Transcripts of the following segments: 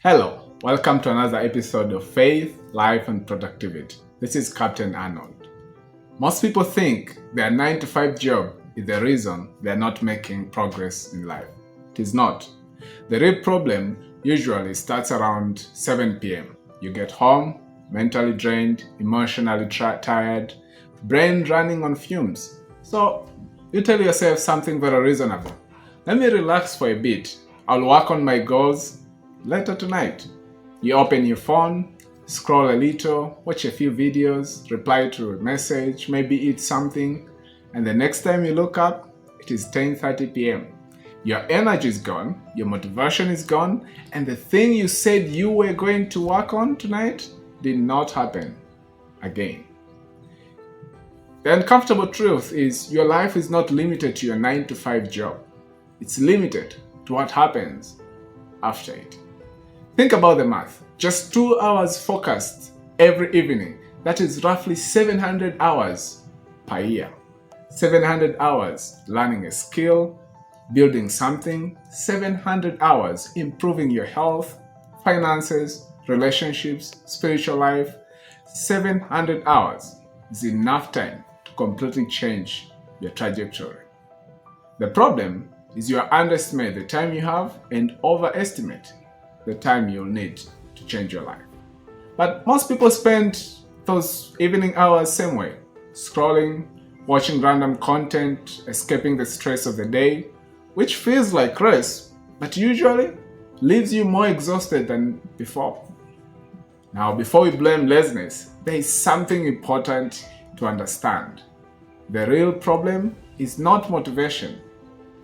Hello, welcome to another episode of Faith, Life and Productivity. This is Captain Arnold. Most people think their 9 to 5 job is the reason they are not making progress in life. It is not. The real problem usually starts around 7 p.m. You get home, mentally drained, emotionally tired, brain running on fumes. So you tell yourself something very reasonable. Let me relax for a bit. I'll work on my goals later tonight. You open your phone, scroll a little, watch a few videos, reply to a message, maybe eat something, and the next time you look up, it is 10:30 p.m. Your energy is gone, your motivation is gone, and the thing you said you were going to work on tonight did not happen again. The uncomfortable truth is your life is not limited to your 9 to 5 job. It's limited to what happens after it. Think about the math. Just 2 hours focused every evening. That is roughly 700 hours per year. 700 hours learning a skill, building something, 700 hours improving your health, finances, relationships, spiritual life. 700 hours is enough time to completely change your trajectory. The problem is you underestimate the time you have and overestimate the time you'll need to change your life. But most people spend those evening hours same way, scrolling, watching random content, escaping the stress of the day, which feels like rest, but usually leaves you more exhausted than before. Now, before we blame laziness, there is something important to understand. The real problem is not motivation.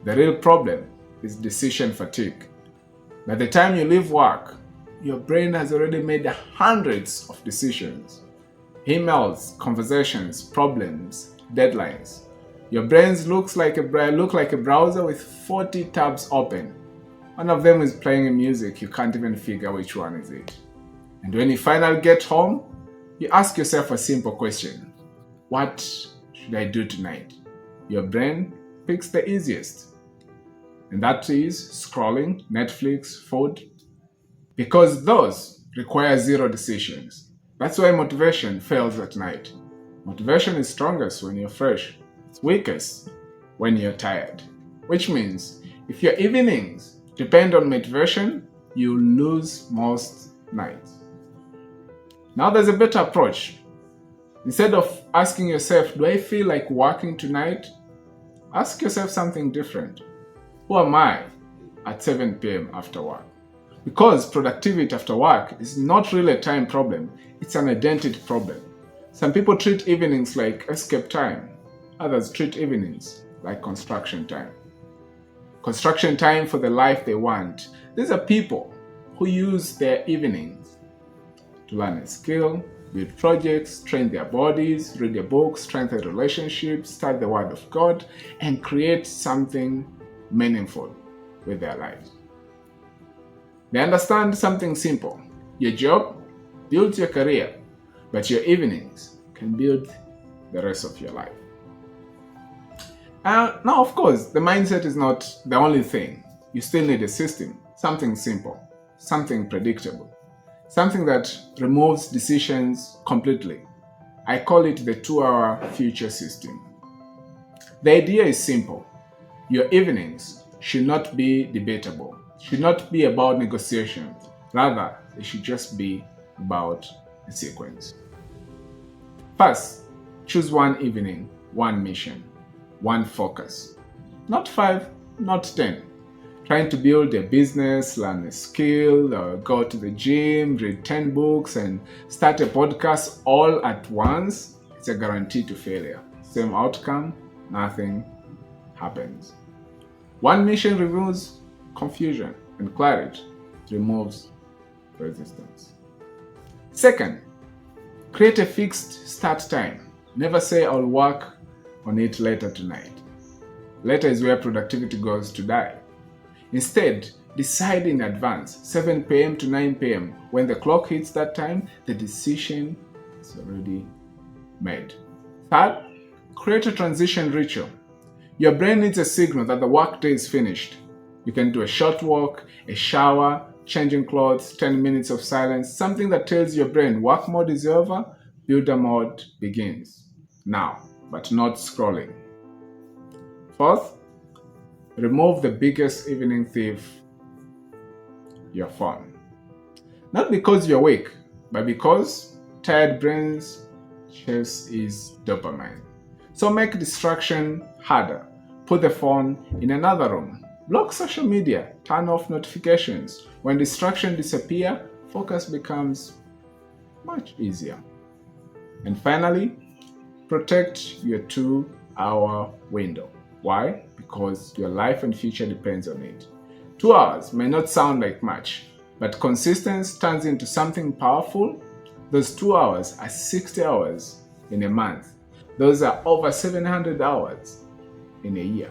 The real problem is decision fatigue. By the time you leave work, your brain has already made hundreds of decisions. Emails, conversations, problems, deadlines. Your brain looks like a browser with 40 tabs open. One of them is playing music, you can't even figure which one is it. And when you finally get home, you ask yourself a simple question. What should I do tonight? Your brain picks the easiest. And that is scrolling, Netflix, food, because those require zero decisions. That's why motivation fails at night. Motivation is strongest when you're fresh. It's weakest when you're tired. Which means if your evenings depend on motivation, you lose most nights. Now there's a better approach. Instead of asking yourself, do I feel like working tonight? Ask yourself something different. Who am I at 7 p.m. after work? Because productivity after work is not really a time problem, it's an identity problem. Some people treat evenings like escape time. Others treat evenings like construction time. Construction time for the life they want. These are people who use their evenings to learn a skill, build projects, train their bodies, read their books, strengthen relationships, study the Word of God, and create something meaningful with their lives. They understand something simple. Your job builds your career, but your evenings can build the rest of your life. Now, of course, the mindset is not the only thing. You still need a system, something simple, something predictable, something that removes decisions completely. I call it the 2-hour future system. The idea is simple. Your evenings should not be debatable, should not be about negotiations. Rather, they should just be about a sequence. First, choose one evening, one mission, one focus. Not 5, not 10. Trying to build a business, learn a skill, or go to the gym, read 10 books, and start a podcast all at once, it's a guarantee to failure. Same outcome, nothing happens. One mission removes confusion, and clarity removes resistance. Second, create a fixed start time. Never say I'll work on it later tonight. Later is where productivity goes to die. Instead, decide in advance, 7 p.m. to 9 p.m. When the clock hits that time, the decision is already made. Third, create a transition ritual. Your brain needs a signal that the workday is finished. You can do a short walk, a shower, changing clothes, 10 minutes of silence, something that tells your brain work mode is over, builder mode begins. Now, but not scrolling. Fourth, remove the biggest evening thief, your phone. Not because you're weak, but because tired brains chase is dopamine. So make distraction harder. Put the phone in another room. Block social media. Turn off notifications. When distractions disappear, focus becomes much easier. And finally, protect your 2-hour window. Why? Because your life and future depends on it. 2 hours may not sound like much, but consistency turns into something powerful. Those 2 hours are 60 hours in a month. Those are over 700 hours in a year.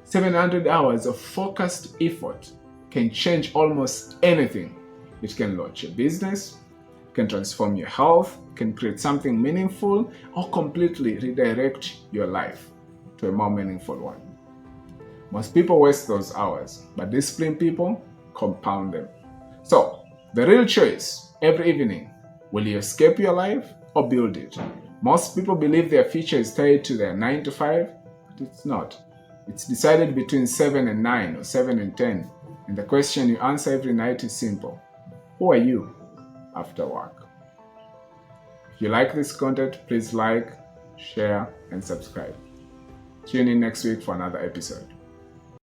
700 hours of focused effort can change almost anything. It can launch your business, can transform your health, can create something meaningful, or completely redirect your life to a more meaningful one. Most people waste those hours, but disciplined people compound them. So, the real choice every evening, will you escape your life or build it? Most people believe their future is tied to their 9 to 5, but it's not. It's decided between 7 and 9 or 7 and 10. And the question you answer every night is simple. Who are you after work? If you like this content, please like, share, and subscribe. Tune in next week for another episode.